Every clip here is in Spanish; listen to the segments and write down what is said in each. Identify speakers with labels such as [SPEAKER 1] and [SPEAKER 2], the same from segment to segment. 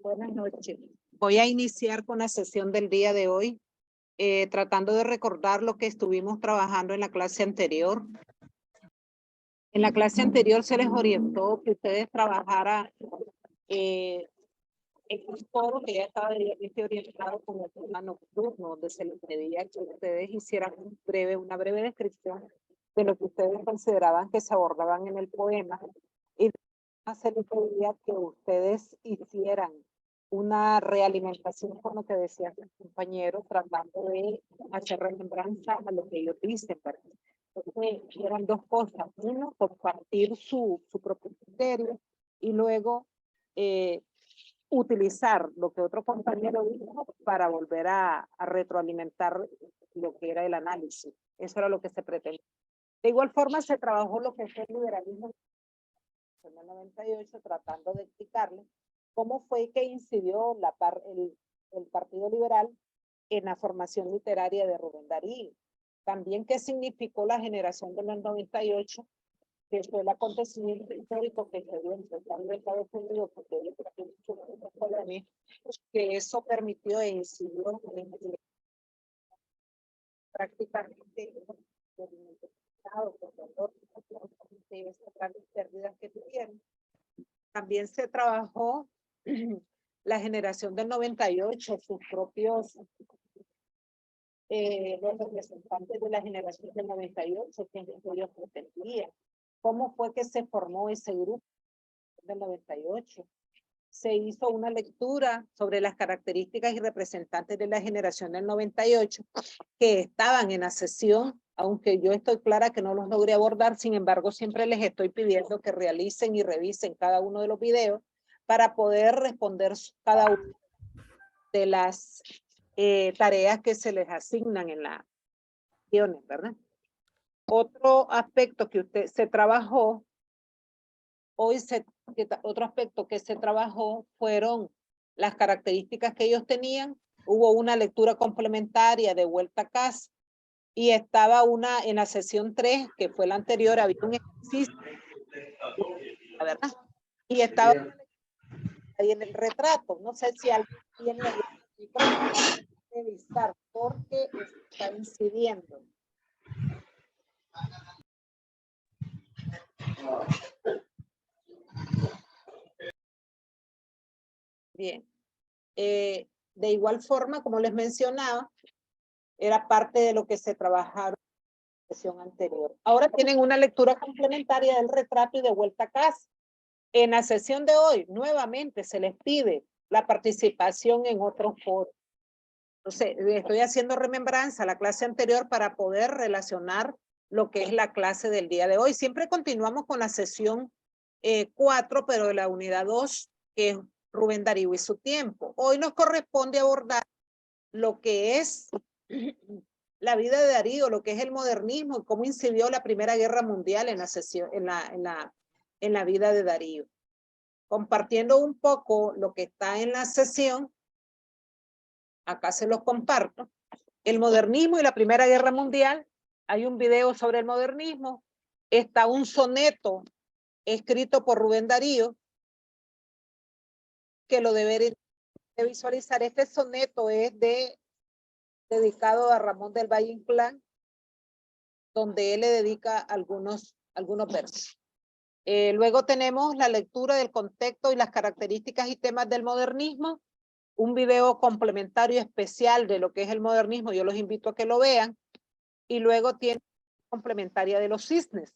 [SPEAKER 1] Buenas noches. Voy a iniciar con la sesión del día de hoy, tratando de recordar lo que estuvimos trabajando en la clase anterior. En la clase anterior se les orientó que ustedes trabajaran en un foro que ya estaba debidamente orientado como el tema nocturno, donde se les pedía que ustedes hicieran una breve descripción de lo que ustedes consideraban que se abordaban en el poema, y se les pedía que ustedes hicieran una realimentación con lo que decían sus compañeros, tratando de hacer remembranza a lo que ellos dicen, ¿verdad? Entonces, eran dos cosas. Uno, compartir su propio criterio, y luego utilizar lo que otro compañero dijo para volver a retroalimentar lo que era el análisis. Eso era lo que se pretendía. De igual forma, se trabajó lo que fue el liberalismo en el 98, tratando de explicarle cómo fue que incidió el Partido Liberal en la formación literaria de Rubén Darío. También qué significó la generación del 98, que fue el acontecimiento histórico que se dio en el Estados Unidos, que eso permitió e incidió prácticamente estas grandes pérdidas que tuvieron. También se trabajó la generación del 98, sus propios los representantes de la generación del 98, que ellos pretendían. ¿Cómo fue que se formó ese grupo del 98? Se hizo una lectura sobre las características y representantes de la generación del 98 que estaban en la sesión, aunque yo estoy clara que no los logré abordar. Sin embargo, siempre les estoy pidiendo que realicen y revisen cada uno de los videos para poder responder cada una de las tareas que se les asignan en las acciones, ¿verdad? Otro aspecto que se trabajó, otro aspecto que se trabajó fueron las características que ellos tenían. Hubo una lectura complementaria de vuelta a casa, y estaba una en la sesión 3, que fue la anterior, había un ejercicio, la verdad, y estaba ahí en el retrato. No sé si alguien tiene que revisar porque está incidiendo. Bien. De igual forma, como les mencionaba, era parte de lo que se trabajaron en la sesión anterior. Ahora tienen una lectura complementaria del retrato y de vuelta a casa. En la sesión de hoy, nuevamente se les pide la participación en otros foros. Entonces, estoy haciendo remembranza a la clase anterior para poder relacionar lo que es la clase del día de hoy. Siempre continuamos con la sesión 4, pero de la unidad 2, que es Rubén Darío y su tiempo. Hoy nos corresponde abordar lo que es la vida de Darío, lo que es el modernismo, cómo incidió la Primera Guerra Mundial en la vida de Darío. Compartiendo un poco lo que está en la sesión, acá se los comparto. El modernismo y la Primera Guerra Mundial. Hay un video sobre el modernismo. Está un soneto escrito por Rubén Darío, que lo debería de visualizar. Este soneto es dedicado a Ramón del Valle Inclán, donde él le dedica algunos versos. Luego tenemos la lectura del contexto y las características y temas del modernismo, un video complementario especial de lo que es el modernismo, yo los invito a que lo vean, y luego tiene complementaria de los cisnes,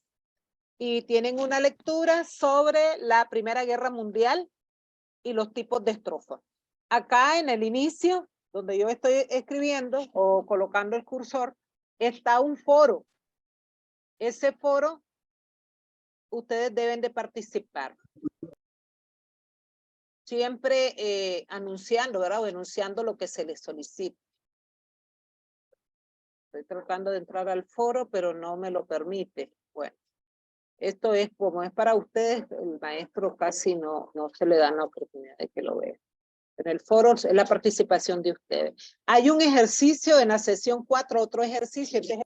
[SPEAKER 1] y tienen una lectura sobre la Primera Guerra Mundial y los tipos de estrofas. Acá en el inicio, donde yo estoy escribiendo o colocando el cursor, está un foro. Ese foro ustedes deben de participar. Siempre anunciando, ¿verdad? O denunciando lo que se les solicita. Estoy tratando de entrar al foro, pero no me lo permite. Bueno, esto es como es para ustedes, el maestro casi no se le da la oportunidad de que lo vean. En el foro es la participación de ustedes. Hay un ejercicio en la sesión 4, otro ejercicio, este es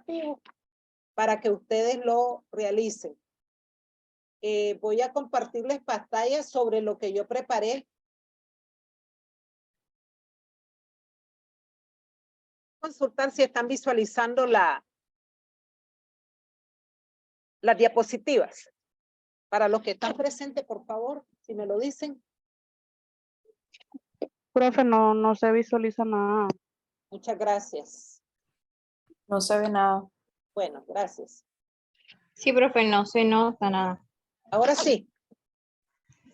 [SPEAKER 1] el para que ustedes lo realicen. Voy a compartirles pantallas sobre lo que yo preparé consultar si están visualizando las diapositivas. Para los que están presentes, por favor, si me lo dicen.
[SPEAKER 2] Profe, no se visualiza nada.
[SPEAKER 1] Muchas gracias.
[SPEAKER 3] No se ve nada.
[SPEAKER 1] Bueno, gracias.
[SPEAKER 4] Sí, profe, no se nota nada.
[SPEAKER 1] Ahora sí.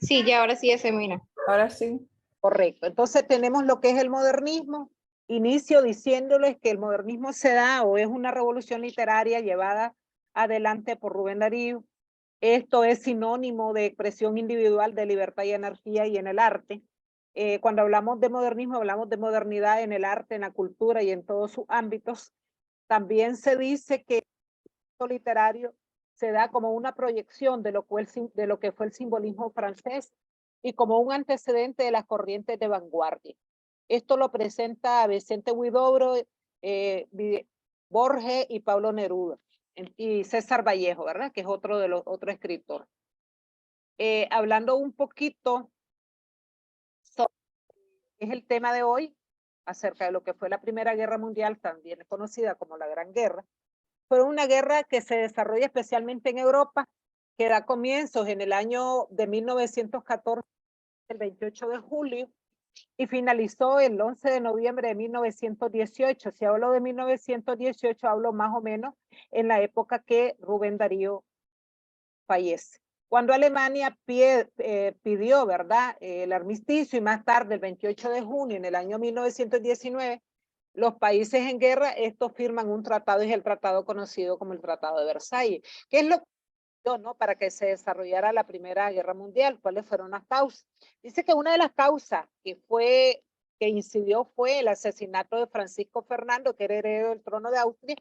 [SPEAKER 4] Sí, ya ahora sí ya se mira.
[SPEAKER 3] Ahora sí.
[SPEAKER 1] Correcto. Entonces tenemos lo que es el modernismo. Inicio diciéndoles que el modernismo se da o es una revolución literaria llevada adelante por Rubén Darío. Esto es sinónimo de expresión individual de libertad y anarquía y en el arte. Cuando hablamos de modernismo, hablamos de modernidad en el arte, en la cultura y en todos sus ámbitos. También se dice que el literario se da como una proyección de lo que fue el simbolismo francés y como un antecedente de las corrientes de vanguardia. Esto lo presenta Vicente Huidobro, Borges y Pablo Neruda, y César Vallejo, ¿verdad? Que es otro escritor. Hablando un poquito sobre es el tema de hoy, acerca de lo que fue la Primera Guerra Mundial, también conocida como la Gran Guerra. Fue una guerra que se desarrolla especialmente en Europa, que da comienzos en el año de 1914, el 28 de julio, y finalizó el 11 de noviembre de 1918. Si hablo de 1918, hablo más o menos en la época que Rubén Darío fallece. Cuando Alemania pidió, ¿verdad?, el armisticio y más tarde, el 28 de junio, en el año 1919, los países en guerra, estos firman un tratado, es el tratado conocido como el Tratado de Versalles. ¿Qué es lo que dio, no, para que se desarrollara la Primera Guerra Mundial? ¿Cuáles fueron las causas? Dice que una de las causas que incidió fue el asesinato de Francisco Fernando, que era heredero del trono de Austria,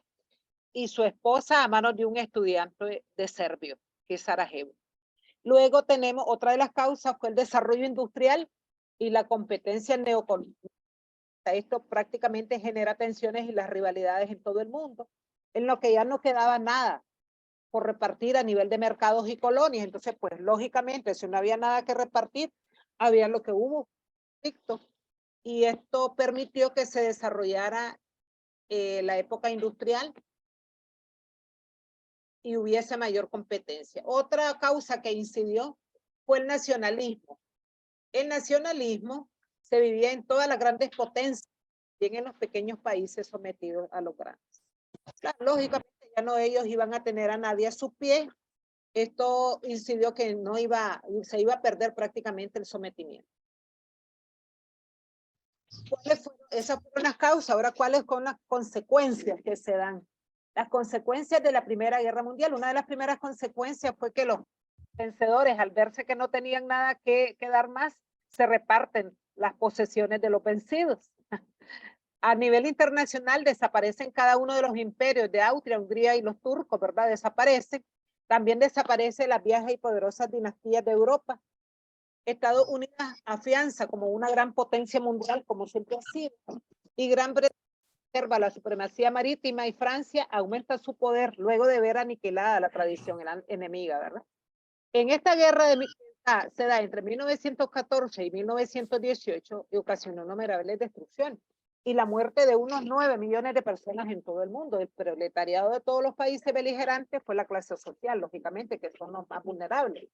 [SPEAKER 1] y su esposa a manos de un estudiante de Serbio, que es Sarajevo. Luego tenemos otra de las causas fue el desarrollo industrial y la competencia neocolonial. Esto prácticamente genera tensiones y las rivalidades en todo el mundo, en lo que ya no quedaba nada por repartir a nivel de mercados y colonias. Entonces, pues lógicamente, si no había nada que repartir, había lo que hubo, conflicto. Y esto permitió que se desarrollara la época industrial y hubiese mayor competencia. Otra causa que incidió fue el nacionalismo. El nacionalismo se vivía en todas las grandes potencias, bien en los pequeños países sometidos a los grandes. Claro, lógicamente ya no ellos iban a tener a nadie a sus pies. Esto incidió que se iba a perder prácticamente el sometimiento. Esas fueron las causas. Ahora, ¿cuáles son las consecuencias que se dan? Las consecuencias de la Primera Guerra Mundial. Una de las primeras consecuencias fue que los vencedores, al verse que no tenían nada que dar más, se reparten las posesiones de los vencidos. A nivel internacional desaparecen cada uno de los imperios de Austria, Hungría y los turcos, ¿verdad? Desaparecen. También desaparecen las viejas y poderosas dinastías de Europa. Estados Unidos afianza como una gran potencia mundial, como siempre ha sido, y Gran Bretaña conserva la supremacía marítima y Francia aumenta su poder luego de ver aniquilada la tradición enemiga, ¿verdad? En esta guerra se da entre 1914 y 1918 y ocasionó innumerables destrucciones y la muerte de unos 9 millones de personas en todo el mundo. El proletariado de todos los países beligerantes fue la clase social, lógicamente, que son los más vulnerables.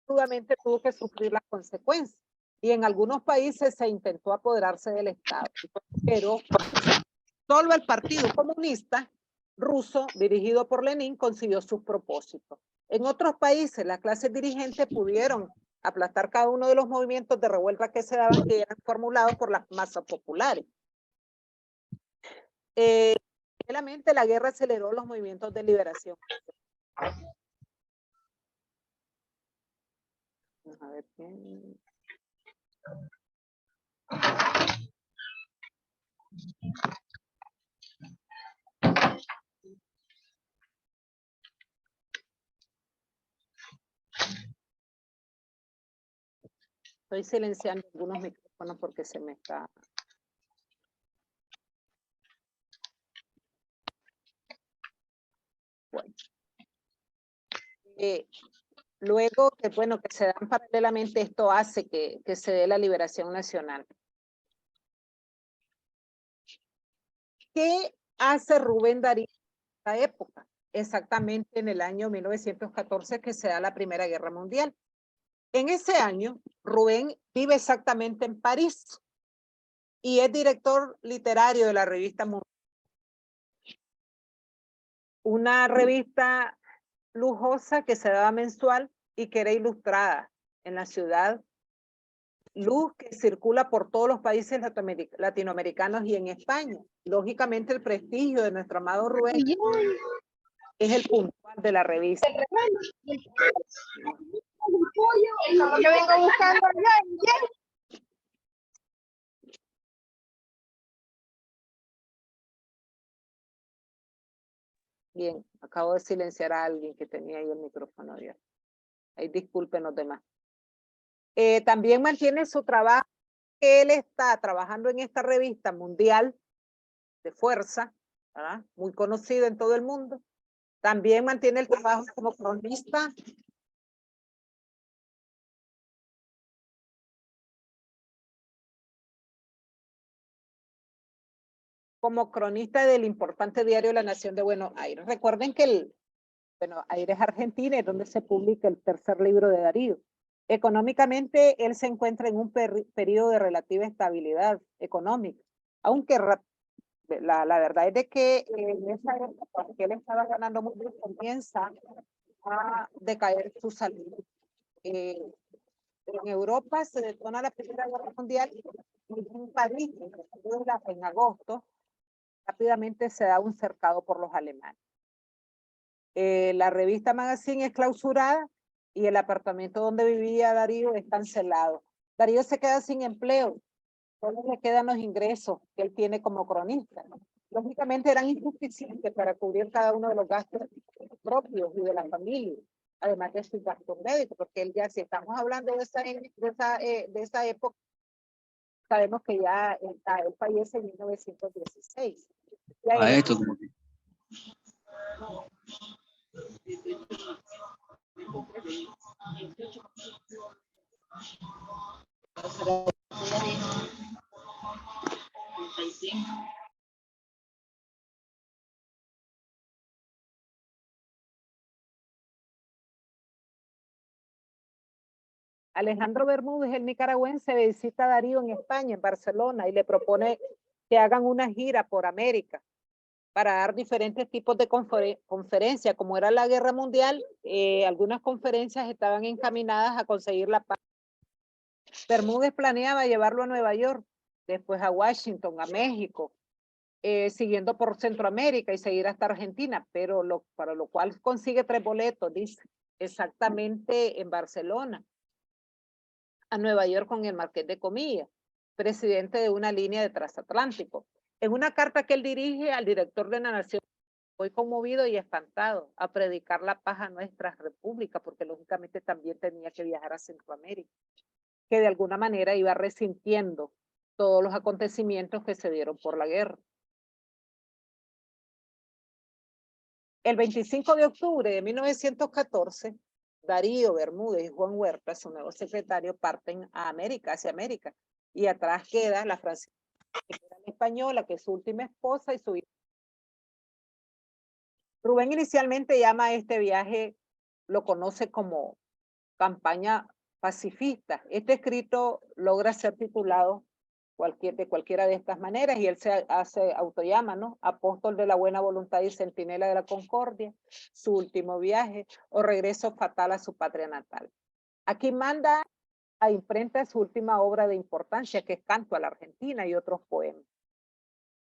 [SPEAKER 1] Seguramente tuvo que sufrir las consecuencias y en algunos países se intentó apoderarse del Estado, pero solo el Partido Comunista ruso, dirigido por Lenin, consiguió sus propósitos. En otros países, las clases dirigentes pudieron aplastar cada uno de los movimientos de revuelta que se daban, que eran formulados por las masas populares. Paralelamente, la guerra aceleró los movimientos de liberación. A ver qué... Estoy silenciando algunos micrófonos porque se me está... Bueno. Luego, que bueno, que se dan paralelamente, esto hace que se dé la liberación nacional. ¿Qué hace Rubén Darío en esta época? Exactamente en el año 1914 que se da la Primera Guerra Mundial. En ese año, Rubén vive exactamente en París y es director literario de la revista Mundial. Una revista lujosa que se daba mensual y que era ilustrada en la ciudad. Luz que circula por todos los países latinoamericanos y en España. Lógicamente el prestigio de nuestro amado Rubén es el puntual de la revista.
[SPEAKER 4] Yo vengo buscando
[SPEAKER 1] Bien, acabo de silenciar a alguien que tenía ahí el micrófono abierto. Ahí disculpen los demás. También mantiene su trabajo. Él está trabajando en esta revista mundial de fuerza, ¿verdad? Muy conocido en todo el mundo. También mantiene el trabajo como cronista. Como cronista del importante diario La Nación de Buenos Aires. Recuerden que Buenos Aires, Argentina, es donde se publica el tercer libro de Darío. Económicamente, él se encuentra en un periodo de relativa estabilidad económica, aunque la verdad es de que en esa época que él estaba ganando muy bien, comienza a decaer su salud. En Europa se detona la Primera Guerra Mundial y en París, en agosto, rápidamente se da un cercado por los alemanes. La revista Magazine es clausurada y el apartamento donde vivía Darío es cancelado. Darío se queda sin empleo, solo le quedan los ingresos que él tiene como cronista. Lógicamente eran insuficientes para cubrir cada uno de los gastos propios y de la familia, además de sus gastos médicos, porque él ya, si estamos hablando de esa época, sabemos que ya él fallece en 1916. Ya
[SPEAKER 5] A
[SPEAKER 1] él-
[SPEAKER 5] esto como que
[SPEAKER 1] Alejandro Bermúdez, el nicaragüense, visita a Darío en España, en Barcelona, y le propone que hagan una gira por América para dar diferentes tipos de conferencias. Como era la guerra mundial, algunas conferencias estaban encaminadas a conseguir la paz. Bermúdez planeaba llevarlo a Nueva York, después a Washington, a México, siguiendo por Centroamérica y seguir hasta Argentina, pero para lo cual consigue 3 boletos, dice, exactamente en Barcelona, a Nueva York con el Marqués de Comillas, presidente de una línea de transatlántico. En una carta que él dirige al director de la Nación, voy conmovido y espantado a predicar la paz a nuestra república, porque lógicamente también tenía que viajar a Centroamérica, que de alguna manera iba resintiendo todos los acontecimientos que se dieron por la guerra. El 25 de octubre de 1914, Darío Bermúdez y Juan Huerta, su nuevo secretario, parten a América, hacia América, y atrás queda la francesa, que era la española, que es su última esposa y su hija. Rubén inicialmente llama a este viaje, lo conoce como campaña pacifista. Este escrito logra ser titulado de cualquiera de estas maneras y él se autollama, ¿no? Apóstol de la buena voluntad y centinela de la concordia, su último viaje o regreso fatal a su patria natal. Aquí manda a imprenta su última obra de importancia, que es Canto a la Argentina y otros poemas.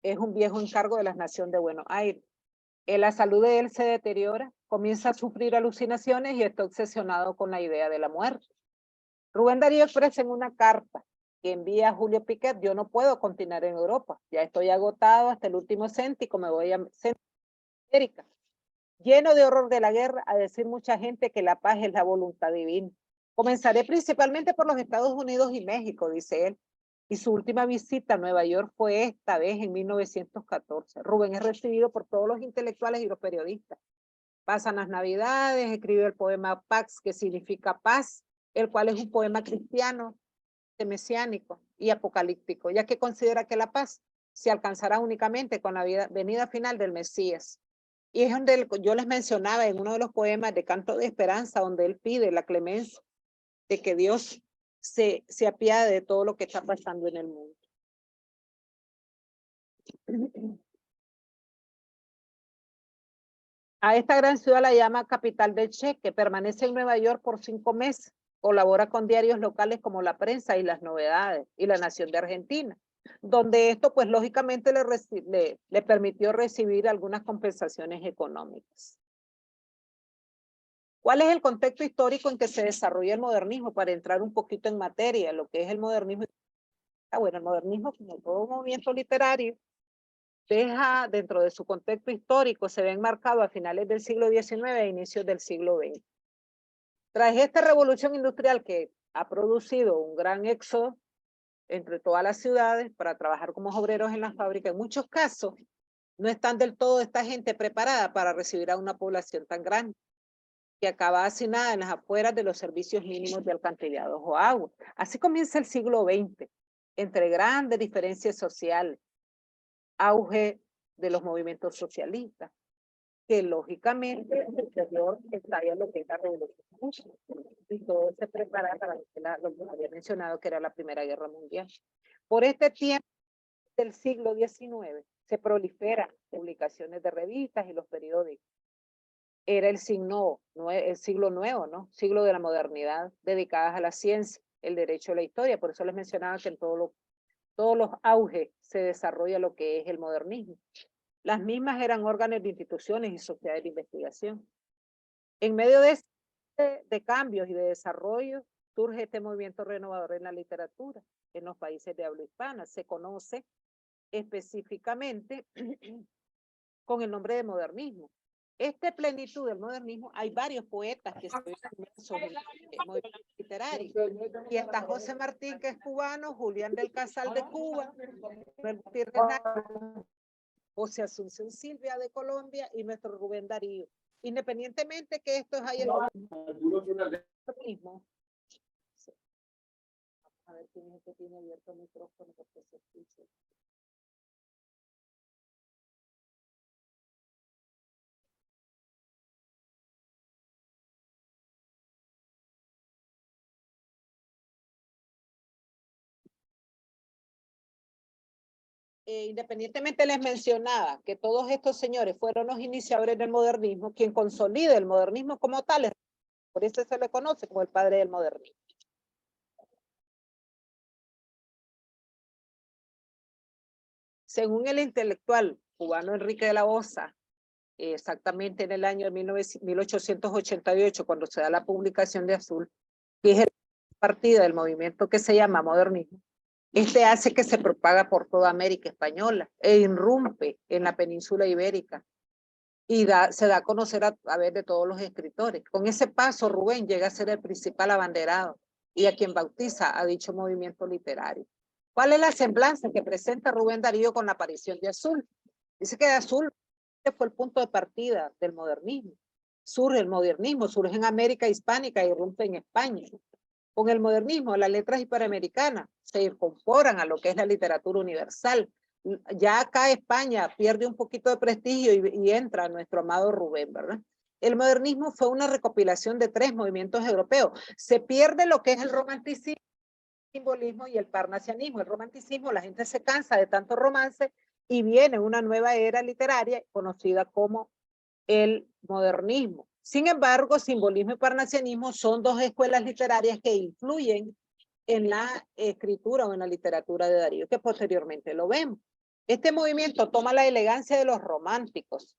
[SPEAKER 1] Es un viejo encargo de la Nación de Buenos Aires. La salud de él se deteriora, comienza a sufrir alucinaciones y está obsesionado con la idea de la muerte. Rubén Darío expresa en una carta que envía a Julio Piquet: yo no puedo continuar en Europa, ya estoy agotado hasta el último céntico, me voy a América. Lleno de horror de la guerra, a decir mucha gente que la paz es la voluntad divina. Comenzaré principalmente por los Estados Unidos y México, dice él. Y su última visita a Nueva York fue esta vez en 1914. Rubén es recibido por todos los intelectuales y los periodistas. Pasan las Navidades, escribe el poema Pax, que significa paz, el cual es un poema cristiano, mesiánico y apocalíptico, ya que considera que la paz se alcanzará únicamente con la venida final del Mesías. Y es donde yo les mencionaba en uno de los poemas de Canto de Esperanza, donde él pide la clemencia de que Dios se apiade de todo lo que está pasando en el mundo. A esta gran ciudad la llama capital del Cheque, permanece en Nueva York por 5 meses, colabora con diarios locales como La Prensa y Las Novedades y La Nación de Argentina, donde esto pues lógicamente le permitió recibir algunas compensaciones económicas. ¿Cuál es el contexto histórico en que se desarrolla el modernismo? Para entrar un poquito en materia, lo que es el modernismo. Bueno, el modernismo, como todo movimiento literario, deja dentro de su contexto histórico, se ve enmarcado a finales del siglo XIX e inicios del siglo XX. Tras esta revolución industrial que ha producido un gran éxodo entre todas las ciudades para trabajar como obreros en las fábricas, en muchos casos no están del todo esta gente preparada para recibir a una población tan grande, que acaba hacinada en las afueras de los servicios mínimos de alcantarillados o agua. Así comienza el siglo XX, entre grandes diferencias sociales, auge de los movimientos socialistas, que lógicamente el exterior estalla lo que es la revolución rusa, y todo se prepara para lo que había mencionado, que era la Primera Guerra Mundial. Por este tiempo del siglo XIX se proliferan publicaciones de revistas y los periódicos. Era el siglo nuevo, ¿no? Siglo de la modernidad, dedicadas a la ciencia, el derecho a la historia. Por eso les mencionaba que en todos los auges se desarrolla lo que es el modernismo. Las mismas eran órganos de instituciones y sociedades de investigación. En medio de cambios y de desarrollo, surge este movimiento renovador en la literatura en los países de habla hispana. Se conoce específicamente con el nombre de modernismo. Esta plenitud del modernismo, hay varios poetas que se sobre el movimiento literario. Y está José Martín, que es cubano, Julián del Casal de Cuba, José Asunción Silvia de Colombia y nuestro Rubén Darío. Independientemente que esto es ahí el modernismo. A ver quién es el que tiene abierto el micrófono porque se escucha. Independientemente les mencionaba que todos estos señores fueron los iniciadores del modernismo, quien consolida el modernismo como tal, por eso se le conoce como el padre del modernismo. Según el intelectual cubano Enrique de la Osa, exactamente en el año 1888, cuando se da la publicación de Azul, que es el partida del movimiento que se llama modernismo, este hace que se propaga por toda América española e irrumpe en la península ibérica y se da a conocer a través de todos los escritores. Con ese paso, Rubén llega a ser el principal abanderado y a quien bautiza a dicho movimiento literario. ¿Cuál es la semblanza que presenta Rubén Darío con la aparición de Azul? Dice que de Azul fue el punto de partida del modernismo. Surge el modernismo, surge en América hispánica y irrumpe en España. Con el modernismo, las letras hispanoamericanas se incorporan a lo que es la literatura universal. Ya acá España pierde un poquito de prestigio y entra nuestro amado Rubén, ¿verdad? El modernismo fue una recopilación de 3 movimientos europeos. Se pierde lo que es el romanticismo, el simbolismo y el parnasianismo. El romanticismo, la gente se cansa de tanto romance y viene una nueva era literaria conocida como el modernismo. Sin embargo, simbolismo y parnasianismo son 2 escuelas literarias que influyen en la escritura o en la literatura de Darío, que posteriormente lo vemos. Este movimiento toma la elegancia de los románticos,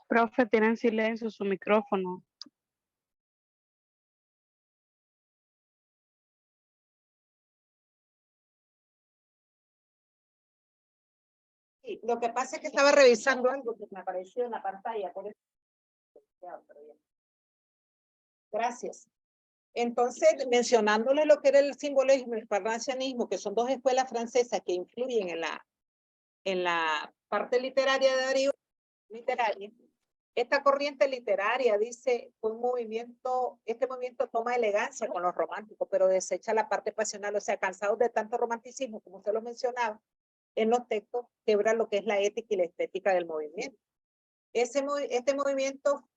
[SPEAKER 2] Profe, tiene en silencio su micrófono.
[SPEAKER 1] Sí, lo que pasa es que estaba revisando algo que me apareció en la pantalla. Por eso. Gracias. Entonces, mencionándole lo que era el simbolismo y el parnasianismo, que son dos escuelas francesas que influyen en la parte literaria de Darío, esta corriente literaria, dice, fue un movimiento, este movimiento toma elegancia con los románticos, pero desecha la parte pasional, o sea, cansados de tanto romanticismo, como usted lo mencionaba, en los textos, quebra lo que es la ética y la estética del movimiento. Este movimiento,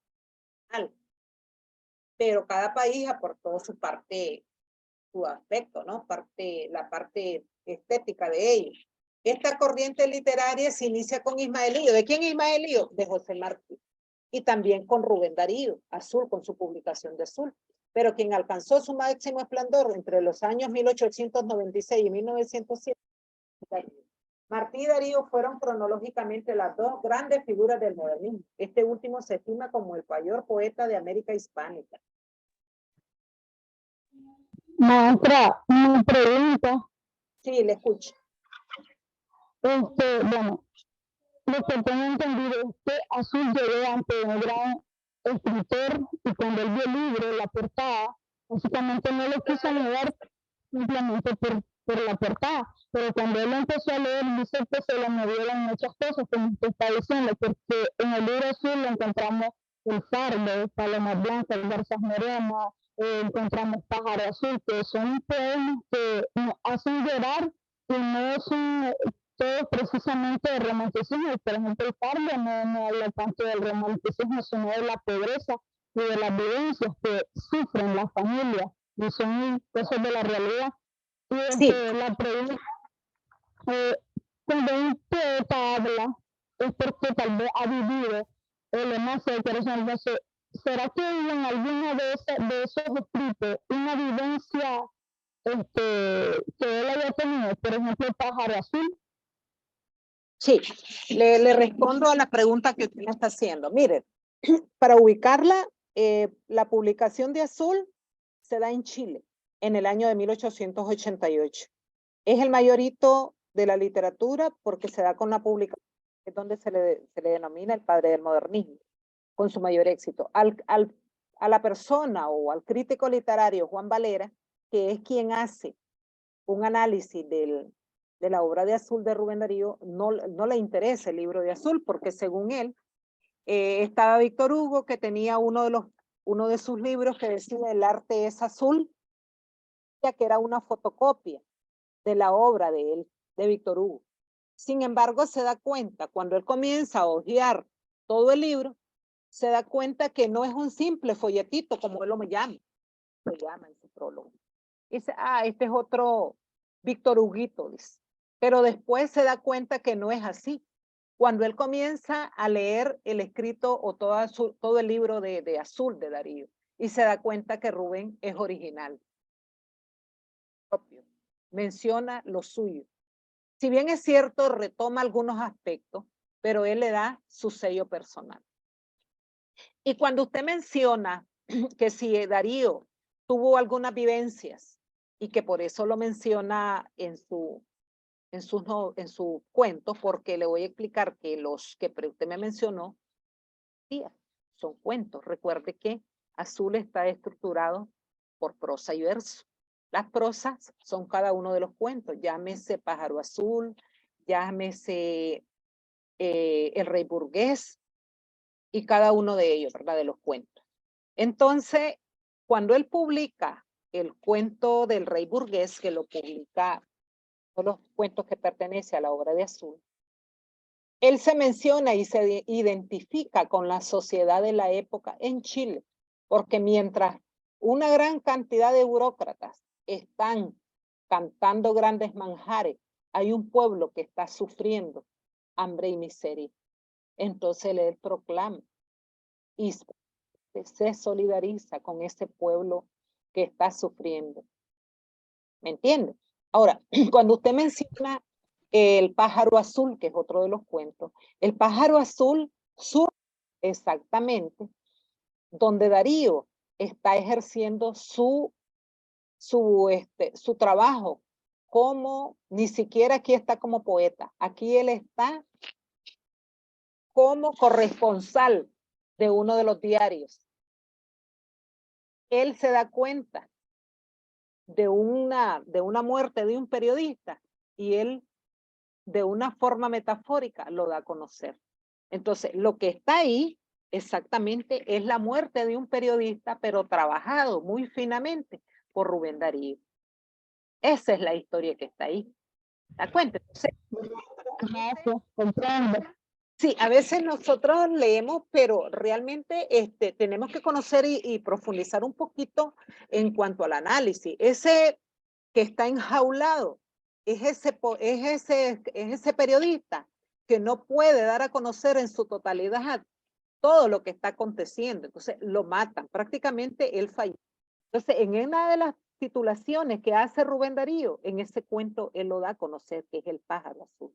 [SPEAKER 1] pero cada país aportó su parte, su aspecto, ¿no? La parte estética de ellos. Esta corriente literaria se inicia con Ismaelío. ¿De quién Ismaelío? De José Martí. Y también con Rubén Darío, Azul, con su publicación de Azul. Pero quien alcanzó su máximo esplendor entre los años 1896 y 1907, Martí y Darío fueron cronológicamente las dos grandes figuras del modernismo. Este último se estima como el mayor poeta de América hispánica.
[SPEAKER 4] Maestra, mi pregunta,
[SPEAKER 1] Sí, le escucho.
[SPEAKER 4] bueno, lo que tengo entendido es que Azul llegó ante un gran escritor y cuando él vio el libro, la portada, básicamente no lo quiso leer simplemente por la portada, pero cuando él empezó a leer, dice que se le movieron muchas cosas, como usted está diciendo, porque en el libro Azul encontramos el fardo, Paloma Blanca, el Garzas Morena, encontramos Pájaro Azul, que son poemas que nos hacen llorar y no son todos precisamente de romanticismo. Por ejemplo, el fardo no habla tanto del romanticismo, sino de la pobreza y de las vivencias que sufren las familias y son cosas de la realidad. Y
[SPEAKER 1] Sí.
[SPEAKER 4] la pregunta, cuando un poeta habla, es porque tal vez ha vivido el más de corazón. Entonces, ¿será que en alguno de esos escritos una vivencia que él haya tenido? Por ejemplo, Pájaro Azul.
[SPEAKER 1] Sí, le respondo a la pregunta que usted me está haciendo. Mire, para ubicarla, la publicación de Azul se da en Chile en el año de 1888. Es el mayor hito de la literatura porque se da con la publicación, es donde se le denomina el padre del modernismo, con su mayor éxito. A la persona o al crítico literario Juan Valera, que es quien hace un análisis de la obra de Azul de Rubén Darío, no le interesa el libro de Azul, porque según él, estaba Víctor Hugo, que tenía uno de sus libros que decía El arte es azul, ya que era una fotocopia de la obra de él, de Víctor Hugo. Sin embargo, se da cuenta, cuando él comienza a hojear todo el libro, se da cuenta que no es un simple folletito, como él lo llama en su prólogo. Dice, este es otro Víctor Huguito, dice. Pero después se da cuenta que no es así. Cuando él comienza a leer el escrito o todo el libro de Azul de Darío, y se da cuenta que Rubén es original. Propio. Menciona lo suyo. Si bien es cierto, retoma algunos aspectos, pero él le da su sello personal. Y cuando usted menciona que si Darío tuvo algunas vivencias y que por eso lo menciona en su cuento, porque le voy a explicar que los que usted me mencionó son cuentos. Recuerde que Azul está estructurado por prosa y verso. Las prosas son cada uno de los cuentos, llámese Pájaro Azul, llámese El Rey Burgués, y cada uno de ellos, ¿verdad? De los cuentos. Entonces, cuando él publica el cuento del Rey Burgués, que lo publica, todos los cuentos que pertenecen a la obra de Azul, él se menciona y se identifica con la sociedad de la época en Chile, porque mientras una gran cantidad de burócratas están cantando grandes manjares. Hay un pueblo que está sufriendo hambre y miseria. Entonces él proclama y se solidariza con ese pueblo que está sufriendo. ¿Me entiende? Ahora, cuando usted menciona el pájaro azul, que es otro de los cuentos, el pájaro azul surge exactamente donde Darío está ejerciendo su trabajo como, ni siquiera aquí está como poeta, aquí él está como corresponsal de uno de los diarios. Él se da cuenta de una muerte de un periodista y él de una forma metafórica lo da a conocer. Entonces, lo que está ahí exactamente es la muerte de un periodista, pero trabajado muy finamente por Rubén Darío. Esa es la historia que está ahí. ¿Da cuenta? Entonces,
[SPEAKER 4] Gracias, comprendo.
[SPEAKER 1] sí, a veces nosotros leemos, pero realmente tenemos que conocer y profundizar un poquito en cuanto al análisis. Ese que está enjaulado es ese periodista que no puede dar a conocer en su totalidad todo lo que está aconteciendo. Entonces lo matan, prácticamente él falló. Entonces en una de las titulaciones que hace Rubén Darío, en ese cuento él lo da a conocer, que es el pájaro azul.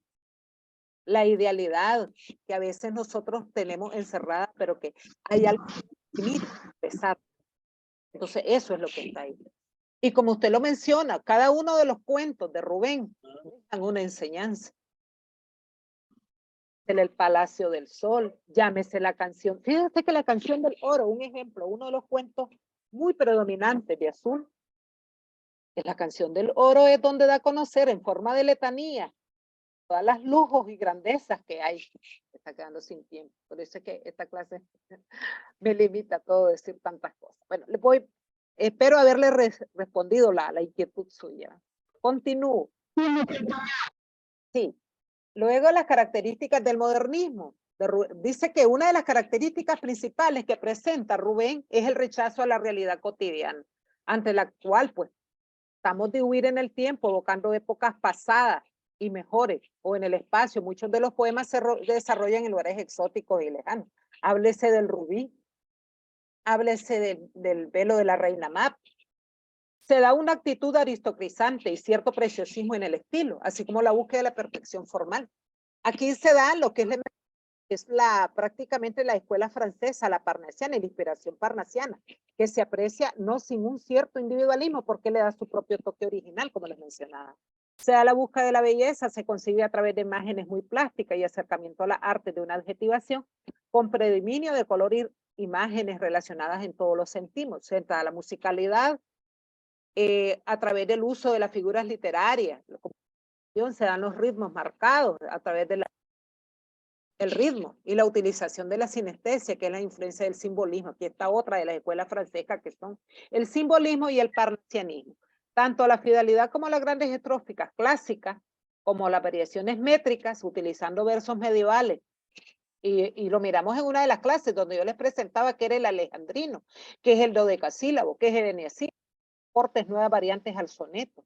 [SPEAKER 1] La idealidad que a veces nosotros tenemos encerrada, pero que hay algo infinito a pesar. Entonces eso es lo que está ahí. Y como usted lo menciona, cada uno de los cuentos de Rubén dan una enseñanza. El Palacio del Sol, llámese la canción. Fíjate que la canción del oro, un ejemplo, uno de los cuentos muy predominantes de Azul, es la canción del oro, es donde da a conocer en forma de letanía todas las lujos y grandezas que hay. Está quedando sin tiempo. Por eso es que esta clase me limita a todo decir tantas cosas. Bueno, espero haberle respondido la inquietud suya. Continúo. Sí. Luego las características del modernismo. Dice que una de las características principales que presenta Rubén es el rechazo a la realidad cotidiana, ante la cual pues estamos de huir en el tiempo, evocando épocas pasadas y mejores, o en el espacio. Muchos de los poemas se desarrollan en lugares exóticos y lejanos. Háblese del rubí, háblese del velo de la reina Map. Se da una actitud aristocratizante y cierto preciosismo en el estilo, así como la búsqueda de la perfección formal. Aquí se da lo que es prácticamente la escuela francesa, la parnasiana, la inspiración parnasiana, que se aprecia no sin un cierto individualismo, porque le da su propio toque original, como les mencionaba. Se da la búsqueda de la belleza, se consigue a través de imágenes muy plásticas y acercamiento a la arte de una adjetivación, con predominio de color y imágenes relacionadas en todos los sentidos. Se da la musicalidad a través del uso de las figuras literarias, se dan los ritmos marcados a través de el ritmo y la utilización de la sinestesia, que es la influencia del simbolismo. Aquí está otra de las escuelas francesas, que son el simbolismo y el parnasianismo. Tanto la fidelidad como las grandes estróficas clásicas, como las variaciones métricas, utilizando versos medievales. Y lo miramos en una de las clases donde yo les presentaba que era el alejandrino, que es el dodecasílabo, que es el eneasílabo, aportes, nuevas variantes al soneto.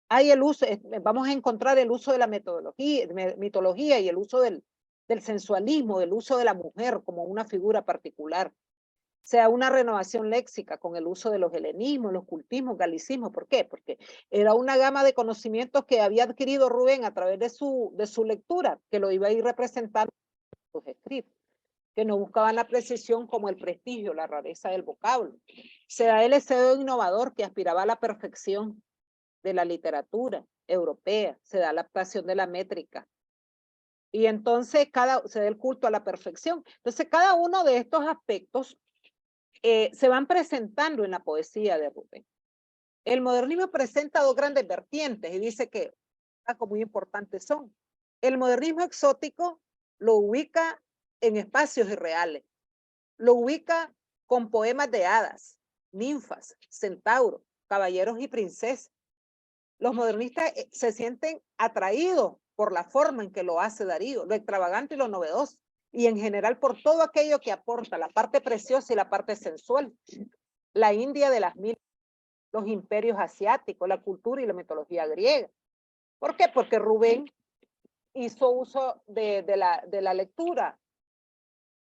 [SPEAKER 1] Hay el uso, vamos a encontrar el uso de la mitología y el uso del sensualismo, del uso de la mujer como una figura particular. Sea una renovación léxica con el uso de los helenismos, los cultismos, galicismos. ¿Por qué? Porque era una gama de conocimientos que había adquirido Rubén a través de su lectura, que lo iba a ir representando en sus escritos, que no buscaban la precisión como el prestigio, la rareza del vocablo. Sea el deseo innovador que aspiraba a la perfección de la literatura europea, se da la adaptación de la métrica. Y entonces se da el culto a la perfección. Entonces cada uno de estos aspectos se van presentando en la poesía de Rubén. El modernismo presenta dos grandes vertientes y dice que algo muy importantes son. El modernismo exótico lo ubica en espacios irreales. Lo ubica con poemas de hadas, ninfas, centauros, caballeros y princesas. Los modernistas se sienten atraídos por la forma en que lo hace Darío, lo extravagante y lo novedoso, y en general por todo aquello que aporta la parte preciosa y la parte sensual. La India de las mil los imperios asiáticos, la cultura y la mitología griega. ¿Por qué? Porque Rubén hizo uso de la lectura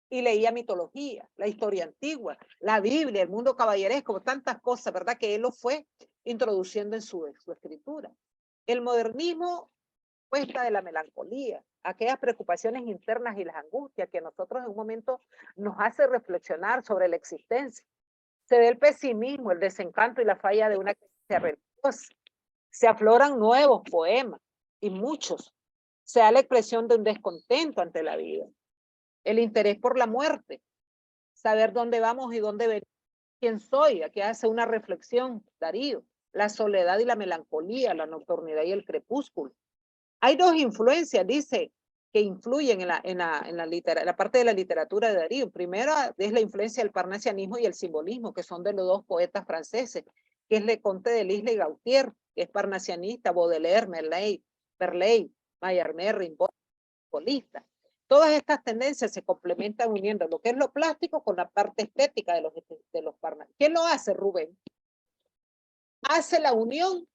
[SPEAKER 1] y leía mitología, la historia antigua, la Biblia, el mundo caballeresco, tantas cosas, ¿verdad? Que él lo fue introduciendo en su escritura. El modernismo cuesta de la melancolía, aquellas preocupaciones internas y las angustias que a nosotros en un momento nos hace reflexionar sobre la existencia. Se ve el pesimismo, el desencanto y la falla de una creencia religiosa. Se afloran nuevos poemas y muchos. Se da la expresión de un descontento ante la vida. El interés por la muerte, saber dónde vamos y dónde venimos, quién soy. Aquí hace una reflexión Darío. La soledad y la melancolía, la nocturnidad y el crepúsculo. Hay dos influencias, dice, que influyen en la parte de la literatura de Darío. Primera es la influencia del parnasianismo y el simbolismo, que son de los dos poetas franceses, que es Le Conte de Lisle y Gautier, que es parnasianista, Baudelaire, Perley, Mallarmé, Rimbaud, simbolista. Todas estas tendencias se complementan uniendo lo que es lo plástico con la parte estética de los parnasianos. ¿Quién lo hace, Rubén? Hace la unión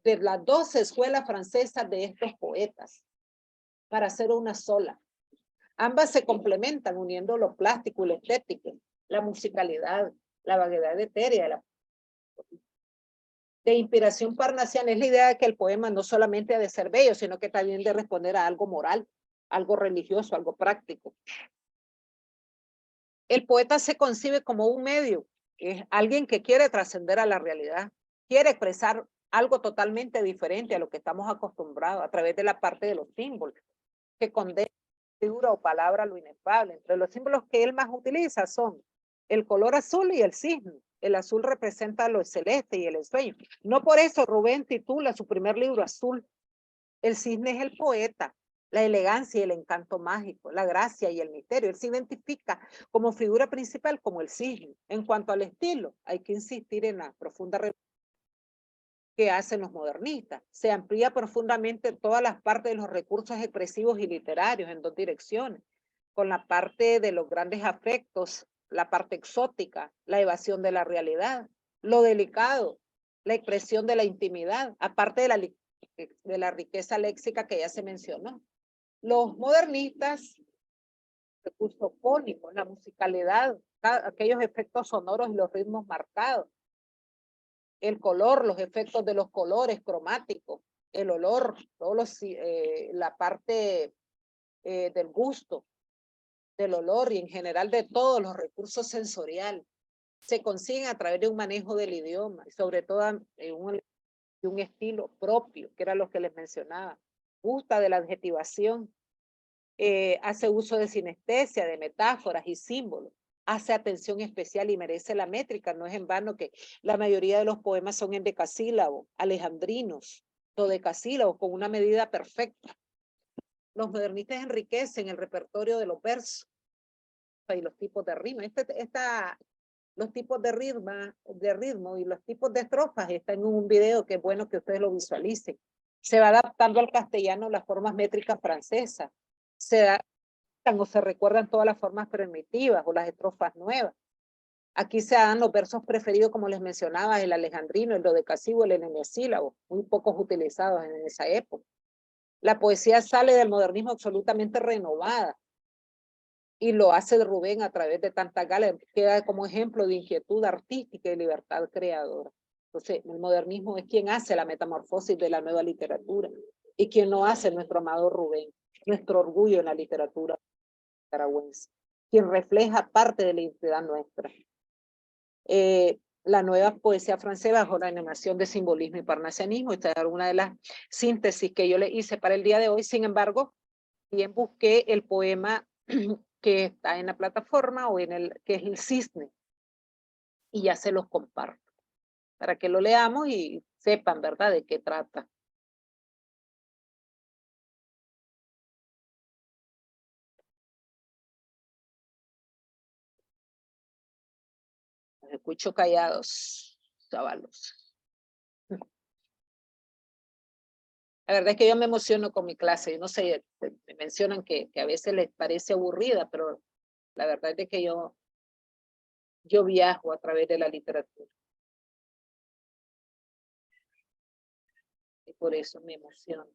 [SPEAKER 1] de las dos escuelas francesas de estos poetas para hacer una sola. Ambas se complementan uniendo lo plástico y lo estético, la musicalidad, la vaguedad etérea, de inspiración parnasiana. Es la idea de que el poema no solamente ha de ser bello, sino que también de responder a algo moral, algo religioso, algo práctico. El poeta se concibe como un medio, es alguien que quiere trascender a la realidad, quiere expresar algo totalmente diferente a lo que estamos acostumbrados a través de la parte de los símbolos, que condena figura o palabra lo inefable. Entre los símbolos que él más utiliza son el color azul y el cisne. El azul representa lo celeste y el ensueño. No por eso Rubén titula su primer libro Azul. El cisne es el poeta, la elegancia y el encanto mágico, la gracia y el misterio. Él se identifica como figura principal como el cisne. En cuanto al estilo, hay que insistir en la profunda que hacen los modernistas. Se amplía profundamente todas las partes de los recursos expresivos y literarios en dos direcciones, con la parte de los grandes afectos, la parte exótica, la evasión de la realidad, lo delicado, la expresión de la intimidad, aparte de la riqueza léxica que ya se mencionó. Los modernistas, recursos fónicos, la musicalidad, aquellos efectos sonoros y los ritmos marcados, el color, los efectos de los colores cromáticos, el olor, la parte del gusto, del olor y en general de todos los recursos sensoriales, se consiguen a través de un manejo del idioma y sobre todo de un estilo propio, que era lo que les mencionaba. Gusta de la adjetivación, hace uso de sinestesia, de metáforas y símbolos. Hace atención especial y merece la métrica. No es en vano que la mayoría de los poemas son en decasílabo, alejandrinos, dodecasílabos, con una medida perfecta. Los modernistas enriquecen el repertorio de los versos y los tipos de rima. Los tipos de ritmo y los tipos de estrofas están en un video que es bueno que ustedes lo visualicen. Se va adaptando al castellano las formas métricas francesas. Se recuerdan todas las formas primitivas o las estrofas nuevas. Aquí se dan los versos preferidos, como les mencionaba, el alejandrino, el dodecasílabo, el enemisílabo, muy pocos utilizados en esa época. La poesía sale del modernismo absolutamente renovada y lo hace de Rubén a través de tantas galas, queda como ejemplo de inquietud artística y libertad creadora. Entonces, el modernismo es quien hace la metamorfosis de la nueva literatura y quien lo hace nuestro amado Rubén, nuestro orgullo en la literatura nicaragüense, quien refleja parte de la identidad nuestra. La nueva poesía francesa bajo la animación de simbolismo y parnasianismo. Esta es una de las síntesis que yo le hice para el día de hoy. Sin embargo, bien busqué el poema que está en la plataforma o que es el cisne, y ya se los comparto para que lo leamos y sepan, ¿verdad?, de qué trata. Los escucho callados, chavalos. La verdad es que yo me emociono con mi clase. Yo no sé, me mencionan que a veces les parece aburrida, pero la verdad es que yo viajo a través de la literatura. por eso me emociona.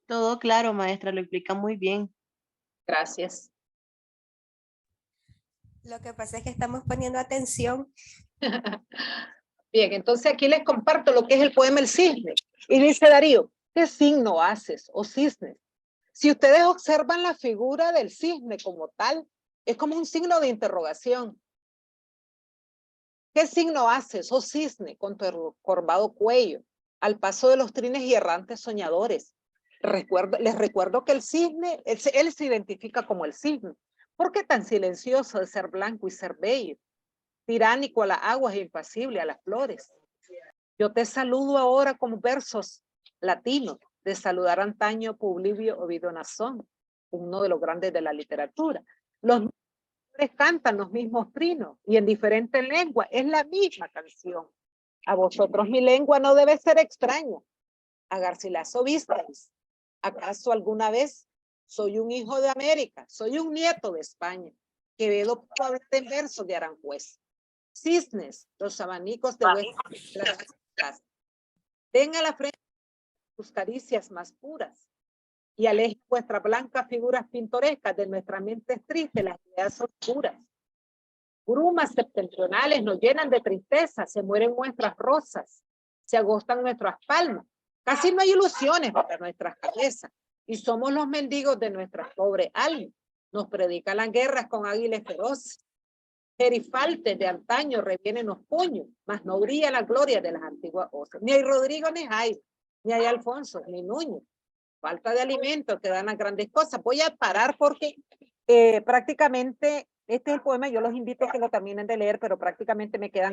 [SPEAKER 5] Todo claro, maestra, lo explica muy bien.
[SPEAKER 1] Gracias.
[SPEAKER 6] Lo que pasa es que estamos poniendo atención.
[SPEAKER 1] Bien, entonces aquí les comparto lo que es el poema El Cisne. Y dice Darío, ¿qué signo haces, oh cisne? Si ustedes observan la figura del cisne como tal, es como un signo de interrogación. ¿Qué signo haces, oh cisne, con tu corvado cuello, al paso de los trines y errantes soñadores? Les recuerdo que el cisne, él se identifica como el cisne. ¿Por qué tan silencioso de ser blanco y ser bello? Tiránico a las aguas e impasible a las flores. Yo te saludo ahora con versos latinos, de saludar antaño Publio Ovidio Nazón, uno de los grandes de la literatura. Los cantan los mismos trinos y en diferentes lenguas, es la misma canción. A vosotros mi lengua no debe ser extraña. A Garcilaso visteis. ¿Acaso alguna vez soy un hijo de América? Soy un nieto de España. Quevedo habla en versos de Aranjuez. Cisnes, los abanicos de vuestras casas. Den a la frente tus caricias más puras y alejen vuestras blancas figuras pintorescas de nuestras mentes tristes, las ideas oscuras. Brumas septentrionales nos llenan de tristeza, se mueren nuestras rosas, se agostan nuestras palmas. Casi no hay ilusiones para nuestras cabezas y somos los mendigos de nuestras pobres almas. Nos predican las guerras con águilas feroces. Gerifaltes de antaño revienen los puños, mas no brilla la gloria de las antiguas hoces. Ni hay Rodrigo ni Jaime, ni hay Alfonso, ni Núñez. Falta de alimentos que dan las grandes cosas. Voy a parar porque prácticamente este es el poema. Yo los invito a que lo terminen de leer, pero prácticamente me quedan